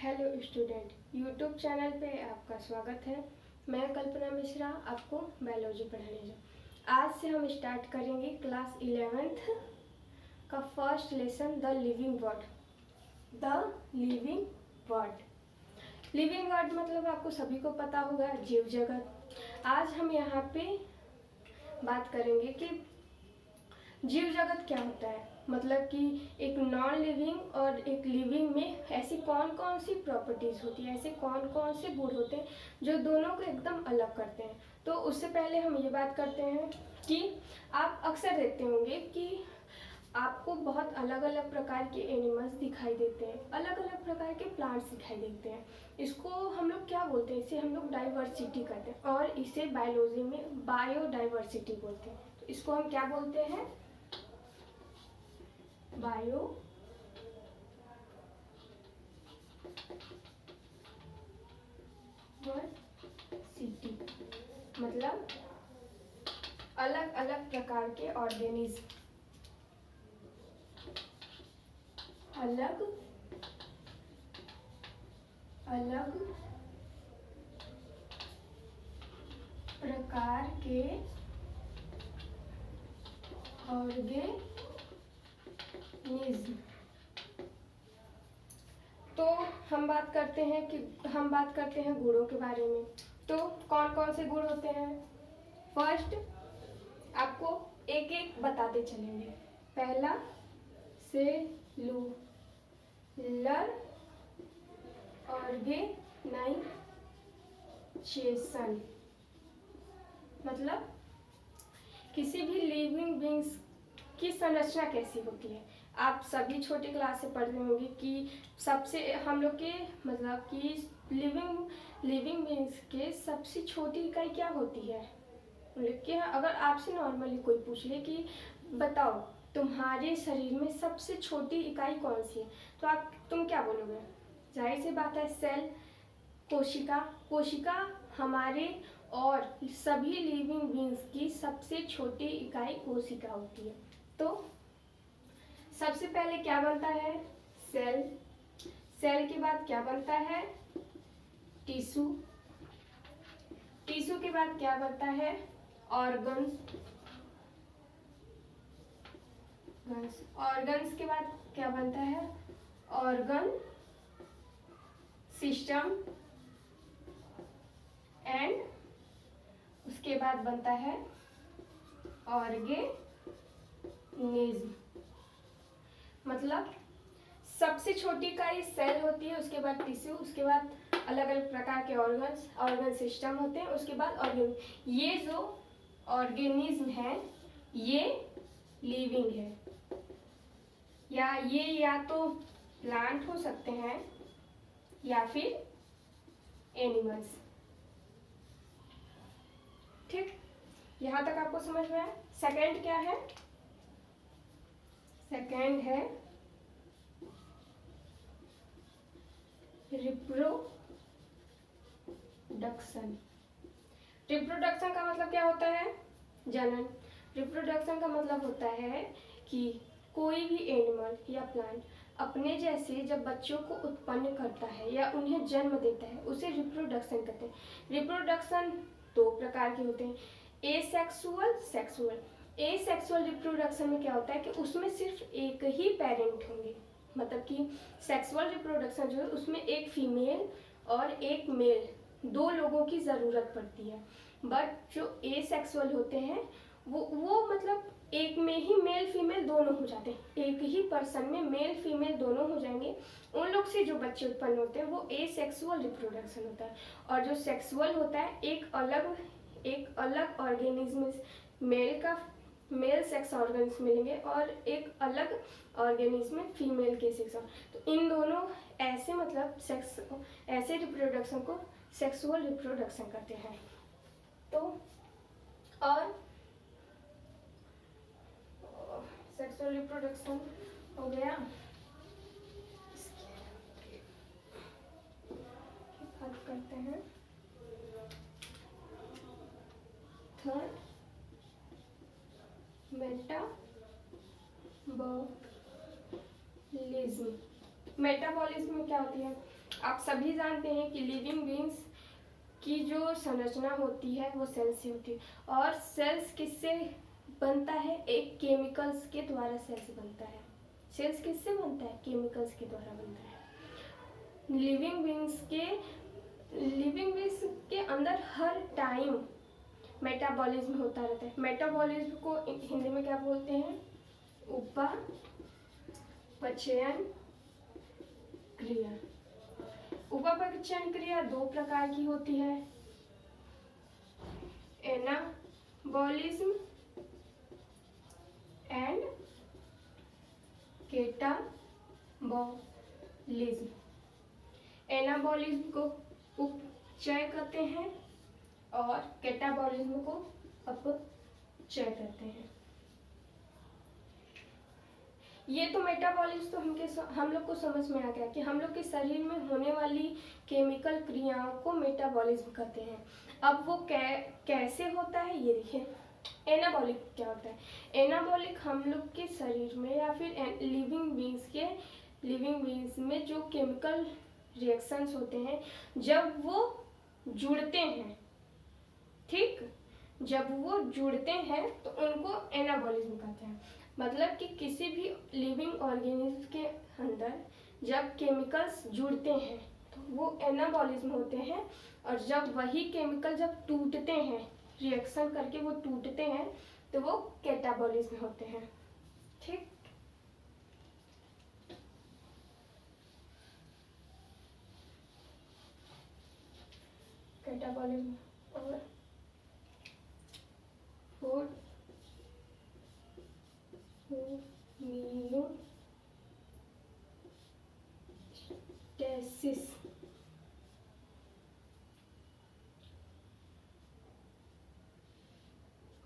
Hello student, YouTube channel पे आपका स्वागत है। मैं कल्पना मिश्रा आपको बायोलॉजी पढ़ाने जा। आज से हम स्टार्ट करेंगे क्लास 11th का first lesson the living word. The living word, living word मतलब आपको सभी को पता होगा, जीव जगत। आज हम यहाँ पे बात करेंगे कि जीव जगत क्या होता है, मतलब कि एक नॉन लिविंग और एक लिविंग में ऐसी कौन कौन सी प्रॉपर्टीज होती है, ऐसे कौन कौन से गुण होते हैं जो दोनों को एकदम अलग करते हैं। तो उससे पहले हम ये बात करते हैं कि आप अक्सर देखते होंगे कि आपको बहुत अलग अलग प्रकार के एनिमल्स दिखाई देते हैं, अलग अलग प्रकार के प्लांट्स दिखाई देते हैं। इसको हम लोग क्या बोलते हैं, इसे हम लोग डाइवर्सिटी कहते हैं और इसे बायोलॉजी में बायोडाइवर्सिटी बोलते हैं। तो इसको हम क्या बोलते हैं, बायोडाइवर्सिटी। मतलब अलग अलग प्रकार के ऑर्गेनिज्म, अलग अलग प्रकार के ऑर्गेनिज्म। तो हम बात करते हैं गुणों के बारे में। तो कौन कौन से गुण होते हैं, फर्स्ट आपको एक एक बताते चलेंगे। पहला सेलुलर ऑर्गेनाइजेशन, मतलब किसी भी लिविंग बींग्स की संरचना कैसी होती है। आप सभी छोटी क्लास से पढ़ते होंगे कि सबसे हम लोग के मतलब कि लिविंग बींग्स के सबसे छोटी इकाई क्या होती है। लेकिन अगर आपसे नॉर्मली कोई पूछ ले कि बताओ तुम्हारे शरीर में सबसे छोटी इकाई कौन सी है, तो तुम क्या बोलोगे। जाहिर सी बात है सेल, कोशिका हमारे और सभी लिविंग बींग्स की सबसे छोटी इकाई कोशिका होती है। तो सबसे पहले क्या बनता है, सेल। सेल के बाद क्या बनता है, टिश्यू। टिश्यू के बाद क्या बनता है, ऑर्गन्स। ऑर्गन्स के बाद क्या बनता है, ऑर्गन सिस्टम एंड उसके बाद बनता है ऑर्गेनिज्म। मतलब सबसे छोटी इकाई सेल होती है, उसके बाद टिश्यू, उसके बाद अलग अलग प्रकार के ऑर्गन सिस्टम होते हैं, उसके बाद ऑर्गेन। ये जो ऑर्गेनिज्म है ये लिविंग है, या तो प्लांट हो सकते हैं या फिर एनिमल्स। ठीक, यहां तक आपको समझ में आया। सेकंड क्या है, सेकंड है रिप्रोडक्शन। रिप्रोडक्शन का मतलब क्या होता है, जनन। रिप्रोडक्शन का मतलब होता है कि कोई भी एनिमल या प्लांट अपने जैसे जब बच्चों को उत्पन्न करता है या उन्हें जन्म देता है, उसे रिप्रोडक्शन कहते हैं। रिप्रोडक्शन दो प्रकार के होते हैं, एसेक्सुअल, सेक्सुअल। एसेक्सुअल रिप्रोडक्शन में क्या होता है कि उसमें सिर्फ एक ही पेरेंट होंगे, मतलब कि सेक्सुअल रिप्रोडक्शन जो है उसमें एक फीमेल और एक मेल दो लोगों की ज़रूरत पड़ती है। बट जो एसेक्सुअल होते हैं वो मतलब एक में ही मेल फीमेल दोनों हो जाते हैं, एक ही पर्सन में मेल फीमेल दोनों हो जाएंगे। उन लोग से जो बच्चे उत्पन्न होते हैं वो एसेक्सुअल रिप्रोडक्शन होता है। और जो सेक्सुअल होता है एक अलग ऑर्गेनिज्म, मेल सेक्स ऑर्गन्स मिलेंगे और एक अलग ऑर्गेनिज्म में फीमेल के सेक्स। तो इन दोनों ऐसे मतलब ऐसे रिप्रोडक्शन को सेक्सुअल रिप्रोडक्शन कहते हैं। तो और सेक्सुअल रिप्रोडक्शन हो गया, बात करते हैं थर्ड, मेटाबॉलिज्म। मेटाबॉलिज्म में क्या होती है, आप सभी जानते हैं कि लिविंग बींग्स की जो संरचना होती है वो सेल्स से होती है, और सेल्स किससे बनता है? एक केमिकल्स के द्वारा सेल्स बनता है। सेल्स किससे बनता है? केमिकल्स के द्वारा बनता है। लिविंग बींग्स के अंदर हर टाइम मेटाबॉलिज्म होता रहता है। मेटाबॉलिज्म को हिंदी में क्या बोलते हैं? उपापचयन क्रिया। उपापचयन क्रिया दो प्रकार की होती है, एनाबॉलिज्म एंड केटाबॉलिज्म। एनाबॉलिज्म को उपचय कहते हैं और कैटाबॉलिज्म को अपचय कहते हैं। ये तो मेटाबॉलिज्म तो हम लोग को समझ में आ गया कि हम लोग के शरीर में होने वाली केमिकल क्रियाओं को मेटाबॉलिज्म कहते हैं। अब वो कैसे होता है ये देखिए। एनाबॉलिक क्या होता है? एनाबॉलिक हम लोग के शरीर में या फिर लिविंग बींग्स में जो केमिकल रिएक्शंस होते हैं, जब वो जुड़ते हैं, ठीक, जब वो जुड़ते हैं तो उनको एनाबॉलिज्म कहते हैं। मतलब कि किसी भी लिविंग ऑर्गेनिज्म के अंदर जब केमिकल्स जुड़ते हैं तो वो एनाबॉलिज्म होते हैं, और जब वही केमिकल जब टूटते हैं, रिएक्शन करके वो टूटते हैं, तो वो कैटाबॉलिज्म होते हैं। ठीक, कैटाबॉलिज्म और होमियोस्टेसिस।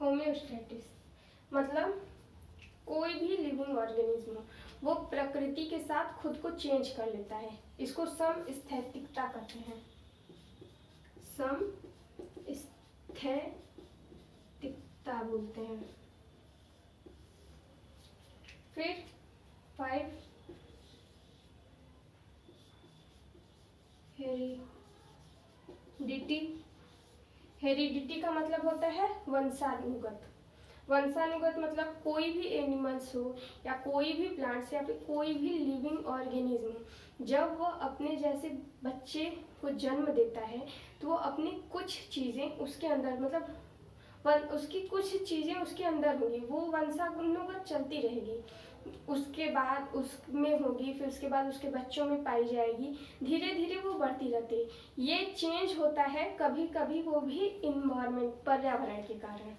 होमियोस्टेटिस मतलब कोई भी लिविंग ऑर्गेनिज्म वो प्रकृति के साथ खुद को चेंज कर लेता है। इसको समस्थैतिकता कहते हैं। समस्थैतिकता बोलते हैं। फिर 5 हेरिडिटी का मतलब होता है वंशानुगत। वंशानुगत मतलब कोई भी एनिमल्स हो या कोई भी प्लांट्स या फिर कोई भी लिविंग ऑर्गेनिज्म जब वो अपने जैसे बच्चे को जन्म देता है तो वो अपनी कुछ चीज़ें उसके अंदर मतलब उसकी कुछ चीज़ें उसके अंदर होंगी, वो वंशानुगत चलती रहेगी, उसके बाद उसमें होगी, फिर उसके बाद उसके बच्चों में पाई जाएगी, धीरे धीरे वो बढ़ती रहती है। ये चेंज होता है कभी कभी वो भी इन्वायरमेंट पर्यावरण के कारण।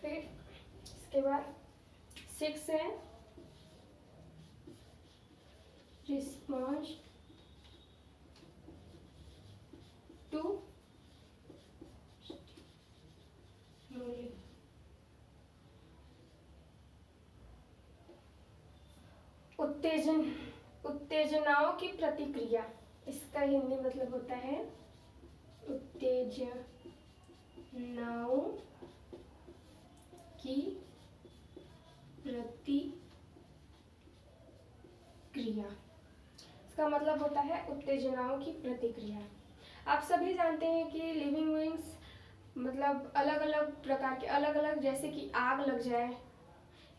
फिर इसके बाद 6 है रिस्पॉन्स टू उत्तेजनाओं की प्रतिक्रिया। इसका हिंदी मतलब होता है उत्तेजनाओं की प्रतिक्रिया। इसका मतलब होता है उत्तेजनाओं की प्रतिक्रिया। आप सभी जानते हैं कि लिविंग बीइंग्स मतलब अलग अलग प्रकार के अलग अलग, जैसे कि आग लग जाए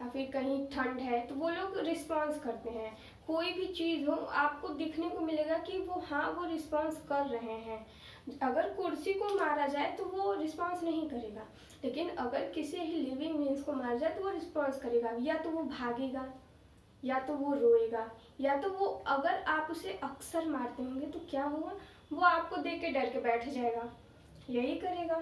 या फिर कहीं ठंड है तो वो लोग रिस्पॉन्स करते हैं। कोई भी चीज़ हो आपको दिखने को मिलेगा कि वो वो रिस्पॉन्स कर रहे हैं। अगर कुर्सी को मारा जाए तो वो रिस्पॉन्स नहीं करेगा, लेकिन अगर किसी लिविंग बीइंग्स को मारा जाए तो वो रिस्पॉन्स करेगा। या तो वो भागेगा, या तो वो रोएगा, या तो वो अगर आप उसे अक्सर मारते होंगे तो क्या होगा, वो आपको देख के डर के बैठ जाएगा, यही करेगा।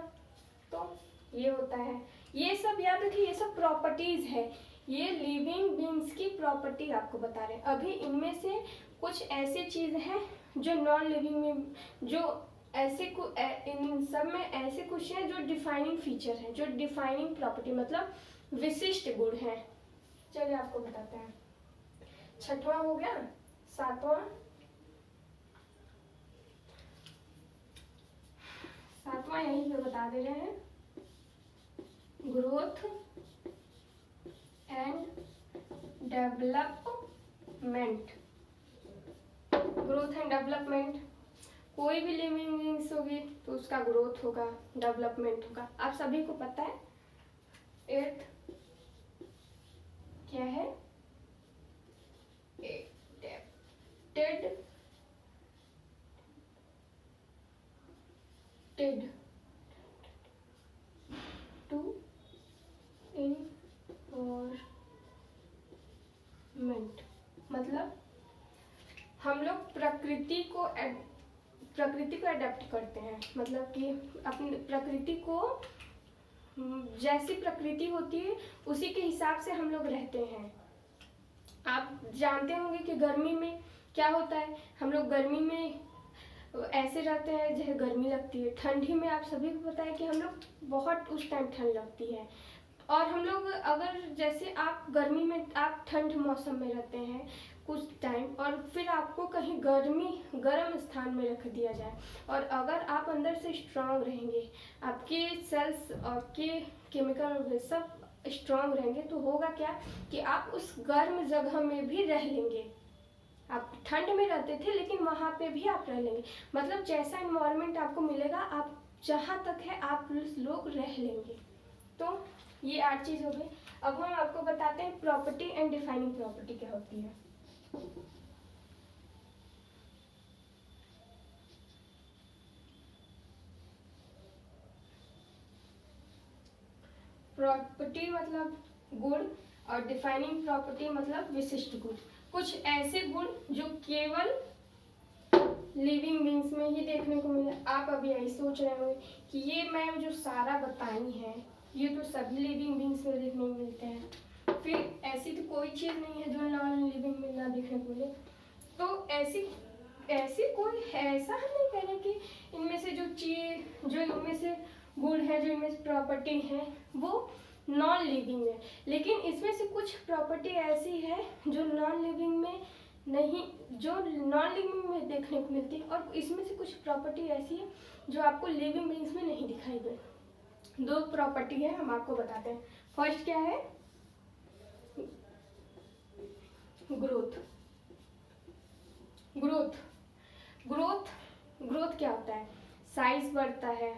तो ये होता है, ये सब याद रखिए, ये सब प्रॉपर्टीज है, ये लिविंग बीइंग्स की प्रॉपर्टी आपको बता रहे हैं। अभी इनमें से कुछ ऐसे चीज हैं जो नॉन लिविंग में जो ऐसे इन सब में ऐसे कुछ हैं जो डिफाइनिंग फीचर हैं, जो डिफाइनिंग प्रॉपर्टी मतलब विशिष्ट गुण हैं। चलिए आपको बताते हैं। 6वां हो गया, 7वां यहीं पे बता दे रहे हैं। Growth and development. Growth and development. कोई भी लिविंग बीइंग्स होगी तो उसका ग्रोथ होगा, डेवलपमेंट होगा, आप सभी को पता है। एट क्या है? टेड टू इन्वायरमेंट, मतलब हम लोग प्रकृति को अडेप्ट करते हैं, मतलब कि अपनी प्रकृति को, जैसी प्रकृति होती है उसी के हिसाब से हम लोग रहते हैं। आप जानते होंगे कि गर्मी में क्या होता है, हम लोग गर्मी में ऐसे रहते हैं जैसे गर्मी लगती है। ठंडी में आप सभी को पता है कि हम लोग बहुत उस टाइम ठंड लगती है। और हम लोग अगर जैसे आप गर्मी में, आप ठंड मौसम में रहते हैं कुछ टाइम, और फिर आपको कहीं गर्म स्थान में रख दिया जाए, और अगर आप अंदर से स्ट्रांग रहेंगे, आपके सेल्स और के केमिकल सब स्ट्रांग रहेंगे, तो होगा क्या कि आप उस गर्म जगह में भी रह लेंगे। आप ठंड में रहते थे लेकिन वहाँ पे भी आप रह लेंगे, मतलब जैसा इन्वायरमेंट आपको मिलेगा, आप जहाँ तक है आप लोग रह लेंगे। तो ये 8 चीज़ हो गई। अब हम आपको बताते हैं प्रॉपर्टी एंड डिफाइनिंग प्रॉपर्टी क्या होती है। प्रॉपर्टी मतलब गुण, और डिफाइनिंग प्रॉपर्टी मतलब विशिष्ट गुण। कुछ ऐसे गुण जो केवल लिविंग बीइंग्स में ही देखने को मिले। आप अभी यही सोच रहे होंगे कि ये मैम जो सारा बताई है ये तो सभी लिविंग बीइंग्स में देखने को मिलते हैं, फिर ऐसी तो कोई चीज़ नहीं है जो नॉन लिविंग में ना देखने को मिले। तो ऐसी कोई ऐसा हम नहीं कह रहे कि इनमें से जो चीज, जो इनमें से गुण है, जो इनमें से प्रॉपर्टी है वो नॉन लिविंग है, लेकिन इसमें से कुछ प्रॉपर्टी ऐसी है जो नॉन लिविंग में नहीं, जो नॉन लिविंग में देखने को मिलती है, और इसमें से कुछ प्रॉपर्टी ऐसी है जो आपको लिविंग बीइंग्स में नहीं दिखाई दे। 2 प्रॉपर्टी है, हम आपको बताते हैं। फर्स्ट क्या है? ग्रोथ। ग्रोथ क्या होता है? साइज बढ़ता है,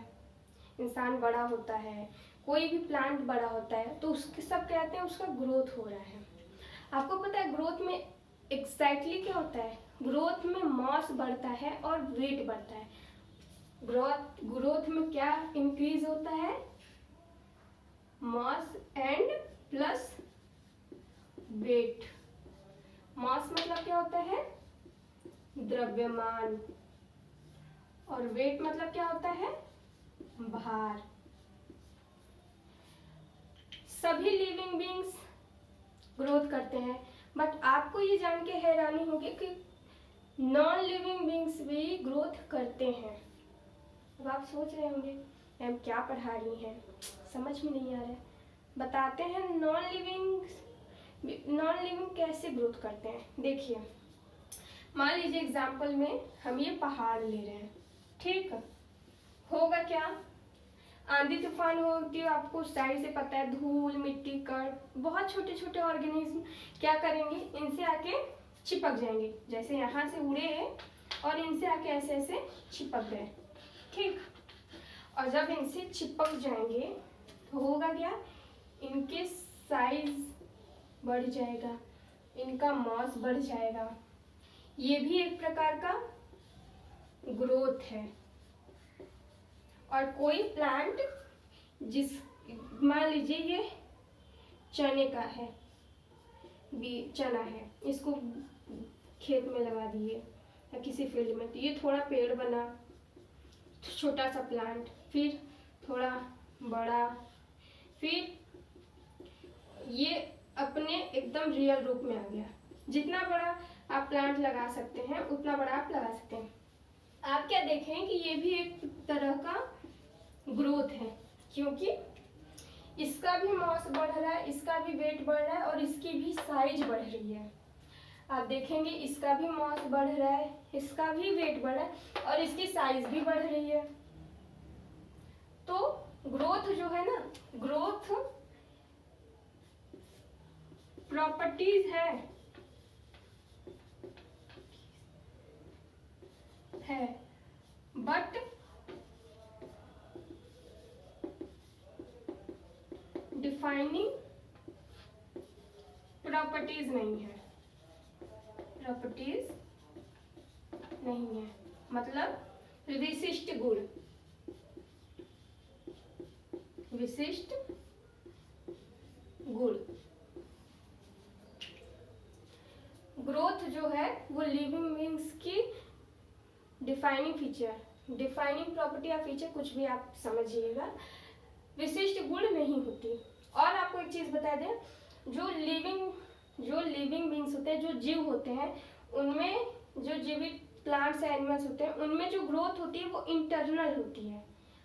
इंसान बड़ा होता है, कोई भी प्लांट बड़ा होता है तो उसके सब कहते हैं उसका ग्रोथ हो रहा है। आपको पता है ग्रोथ में एग्जैक्टली क्या होता है? ग्रोथ में मास बढ़ता है और वेट बढ़ता है। ग्रोथ में क्या इंक्रीज होता है? Mass and plus weight. Mass मतलब क्या होता है? द्रव्यमान, और वेट मतलब क्या होता है? भार। सभी लिविंग बीइंग्स ग्रोथ करते हैं, बट आपको ये जान के हैरानी होगी कि नॉन लिविंग बीइंग्स भी ग्रोथ करते हैं। अब आप सोच रहे होंगे मैम क्या पढ़ा रही हैं, समझ में नहीं आ रहा है। बताते हैं नॉन लिविंग कैसे ग्रोथ करते हैं। देखिए, मान लीजिए एग्जाम्पल में हम ये पहाड़ ले रहे हैं, ठीक है, होगा क्या? आंधी तूफान होती है, आपको साइड से पता है, धूल मिट्टी कण, बहुत छोटे छोटे ऑर्गेनिज्म क्या करेंगे, इनसे आके चिपक जाएंगे। जैसे यहाँ से उड़े हैं और इनसे आके ऐसे ऐसे चिपक गए, ठीक। और जब इनसे चिपक जाएंगे तो होगा क्या? इनके साइज बढ़ जाएगा, इनका मास बढ़ जाएगा। ये भी एक प्रकार का ग्रोथ है। और कोई प्लांट, जिस मान लीजिए ये चने का है, चना है, इसको खेत में लगा दिए या किसी फील्ड में, तो ये थोड़ा पेड़ बना, छोटा सा प्लांट, फिर थोड़ा बड़ा, फिर ये अपने एकदम रियल रूप में आ गया। जितना बड़ा आप प्लांट लगा सकते हैं उतना बड़ा आप लगा सकते हैं। आप क्या देखें कि ये भी एक तरह का ग्रोथ है, क्योंकि इसका भी मास बढ़ रहा है, इसका भी वेट बढ़ रहा है और इसकी भी साइज बढ़ रही है। आप देखेंगे इसका भी मास बढ़ रहा है, इसका भी वेट बढ़ रहा है और इसकी साइज भी बढ़ रही है। तो ग्रोथ जो है ना, ग्रोथ प्रॉपर्टीज है, है, बट डिफाइनिंग प्रॉपर्टीज नहीं है, प्रॉपर्टीज नहीं है, मतलब विशिष्ट गुण, विशिष्ट गुण। ग्रोथ जो है वो लिविंग बीइंग्स की डिफाइनिंग फीचर, डिफाइनिंग प्रॉपर्टी या फीचर, कुछ भी आप समझिएगा, विशिष्ट गुण नहीं होती। और आपको एक चीज बता दें, जो लिविंग बीइंग्स होते हैं, जो जीव होते हैं, उनमें जो जीवित प्लांट्स एनिमल्स होते हैं, उनमें जो ग्रोथ होती है वो इंटरनल होती है,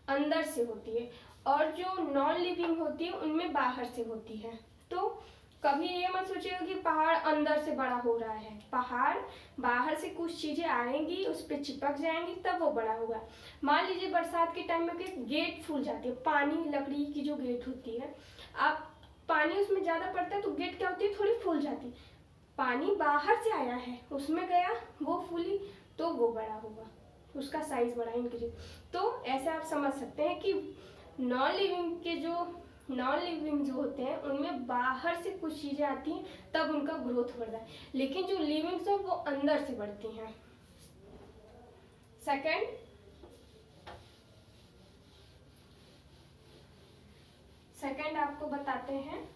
अंदर से होती है, और जो नॉन लिविंग होती है उनमें बाहर से होती है। तो कभी ये मत सोचिएगा कि पहाड़ अंदर से बड़ा हो रहा है, पहाड़ बाहर से कुछ चीजें आएंगी, उस पर चिपक जाएंगी, तब वो बड़ा होगा। मान लीजिए बरसात के टाइम में गेट फूल जाती है, पानी लकड़ी की जो गेट होती है, आप पानी उसमें ज्यादा पड़ता है तो गेट क्या होती है, थोड़ी फूल जाती है। पानी बाहर से आया है, उसमें गया, वो फूली, तो वो बड़ा होगा, उसका साइज बड़ा इंक्रीज। तो ऐसे आप समझ सकते हैं कि नॉन लिविंग जो होते हैं उनमें बाहर से कुछ चीजें आती हैं, तब उनका ग्रोथ बढ़ता है, लेकिन जो लिविंग्स है वो अंदर से बढ़ती हैं। सेकंड आपको बताते हैं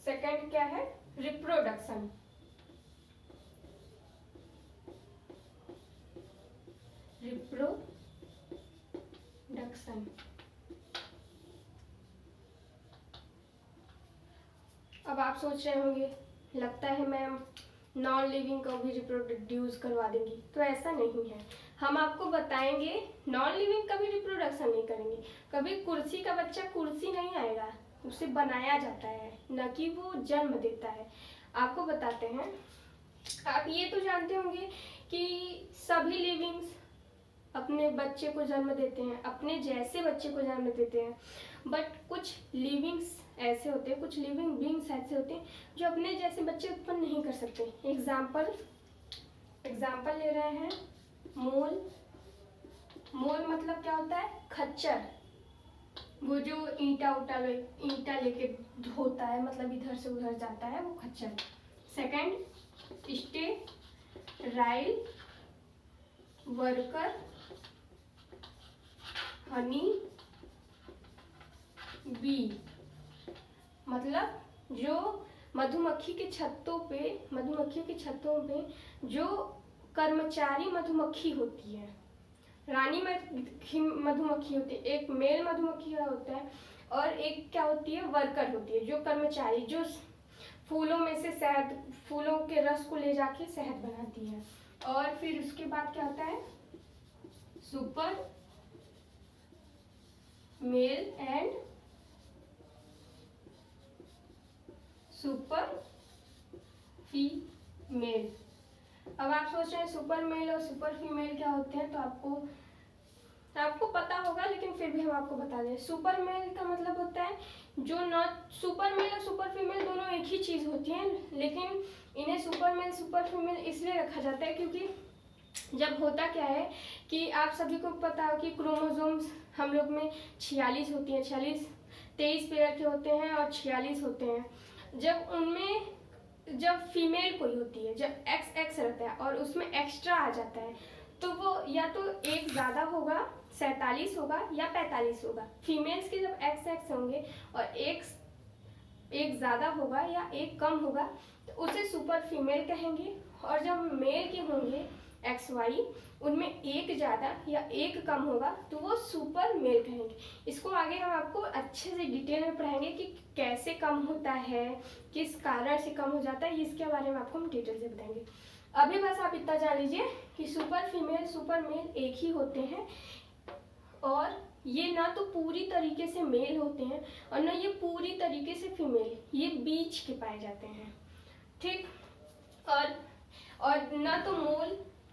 सेकंड क्या है, रिप्रोडक्शन। अब आप सोच रहे होंगे, लगता है मैम नॉन लिविंग को भी रिप्रोड्यूस करवा देंगी, तो ऐसा नहीं है। हम आपको बताएंगे नॉन लिविंग कभी रिप्रोडक्शन नहीं करेंगे, कभी कुर्सी का बच्चा कुर्सी नहीं आएगा, उसे बनाया जाता है, न कि वो जन्म देता है। आपको बताते हैं, आप ये तो जानते होंगे कि सभी लिविंग्स अपने बच्चे को जन्म देते हैं, अपने जैसे बच्चे को जन्म देते हैं, बट कुछ लिविंग्स ऐसे होते हैं, कुछ लिविंग बीइंग्स ऐसे होते हैं जो अपने जैसे बच्चे उत्पन्न नहीं कर सकते। एग्जाम्पल ले रहे हैं, मोल मतलब क्या होता है, खच्चर, वो जो ईंटा लेके धोता है, मतलब इधर से उधर जाता है, वो खच्चर। Second, sterile worker, honey bee, मतलब जो मधुमक्खियों के छत्तों पे जो कर्मचारी मधुमक्खी होती है, रानी मधुमक्खी होती है, एक मेल मधुमक्खी होता है और एक क्या होती है, वर्कर होती है, जो कर्मचारी, जो फूलों में से शहद, फूलों के रस को ले जाके शहद बनाती है। और फिर उसके बाद क्या होता है, super male and super female. अब आप सोच रहे हैं सुपर मेल और सुपर फीमेल क्या होते हैं, तो आपको पता होगा, लेकिन फिर भी हम आपको बता दें। सुपर मेल का मतलब होता है जो नॉट, सुपर मेल और सुपर फीमेल दोनों एक ही चीज होती हैं, लेकिन इन्हें सुपर मेल सुपर फीमेल इसलिए रखा जाता है क्योंकि जब होता क्या है कि आप सभी को पता हो कि क्रोमोसोम्स हम लोग में 46 होती हैं, 23 पेयर के होते हैं और 46 होते हैं। जब फीमेल कोई होती है, जब XX रहता है और उसमें एक्स्ट्रा आ जाता है, तो वो या तो एक ज़्यादा होगा, 47 होगा, या 45 होगा। फीमेल्स के जब XX होंगे और एक ज़्यादा होगा या एक कम होगा, तो उसे सुपर फीमेल कहेंगे। और जब मेल के होंगे XY, उनमें एक ज़्यादा या एक कम होगा, तो वो सुपर मेल कहेंगे। इसको आगे हम आपको अच्छे से डिटेल में पढ़ाएंगे कि कैसे कम होता है, किस कारण से कम हो जाता है, इसके बारे में आपको हम डिटेल से बताएंगे। अभी बस आप इतना जान लीजिए कि सुपर फीमेल सुपर मेल एक ही होते हैं, और ये ना तो पूरी तरीके से मेल होते हैं और ना ये पूरी तरीके से फीमेल, ये बीच के पाए जाते हैं, ठीक। और ना तो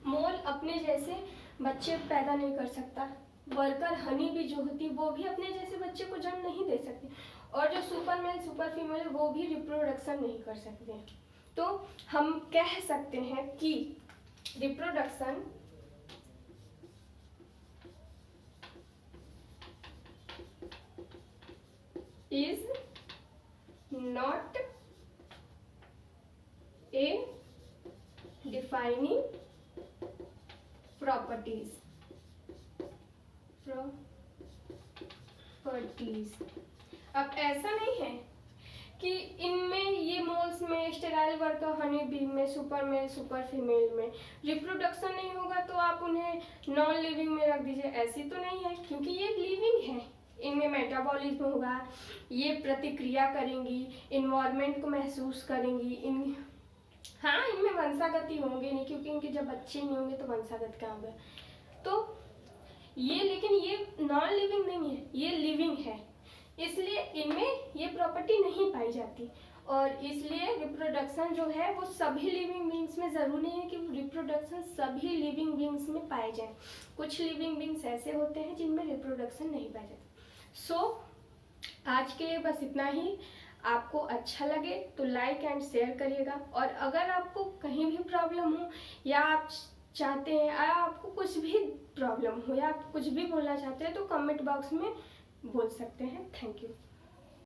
मोल अपने जैसे बच्चे पैदा नहीं कर सकता, वर्कर हनी भी जो होती है वो भी अपने जैसे बच्चे को जन्म नहीं दे सकती, और जो सुपर मेल सुपर फीमेल वो भी रिप्रोडक्शन नहीं कर सकते हैं। तो हम कह सकते हैं कि reproduction is not a defining properties. अब ऐसा नहीं है कि इनमें ये मोल्स में, स्टेराइल वर्कर हनी बी में, सुपर मेल सुपर फीमेल में रिप्रोडक्शन नहीं होगा तो आप उन्हें नॉन लिविंग में रख दीजिए, ऐसी तो नहीं है, क्योंकि ये लिविंग है। इनमें मेटाबॉलिज्म होगा, ये प्रतिक्रिया करेंगी, इन्वायरमेंट को महसूस करेंगी, हाँ इनमें वंशागति होंगे नहीं, क्योंकि इनके जब बच्चे नहीं होंगे तो वंशागत क्या होगा। तो ये, लेकिन ये नॉन लिविंग नहीं है, ये लिविंग है, इसलिए इनमें ये प्रॉपर्टी नहीं पाई जाती। और इसलिए रिप्रोडक्शन जो है वो सभी लिविंग बींग्स में, जरूरी नहीं है कि रिप्रोडक्शन सभी लिविंग बींग्स में पाए जाए, कुछ लिविंग बींग्स ऐसे होते हैं जिनमें रिप्रोडक्शन नहीं पाए जाते। आज के लिए बस इतना ही। आपको अच्छा लगे तो लाइक एंड शेयर करिएगा, और अगर आपको कहीं भी प्रॉब्लम हो, या आप चाहते हैं, या आपको कुछ भी प्रॉब्लम हो, या आप कुछ भी बोलना चाहते हैं तो कमेंट बॉक्स में बोल सकते हैं। Thank you.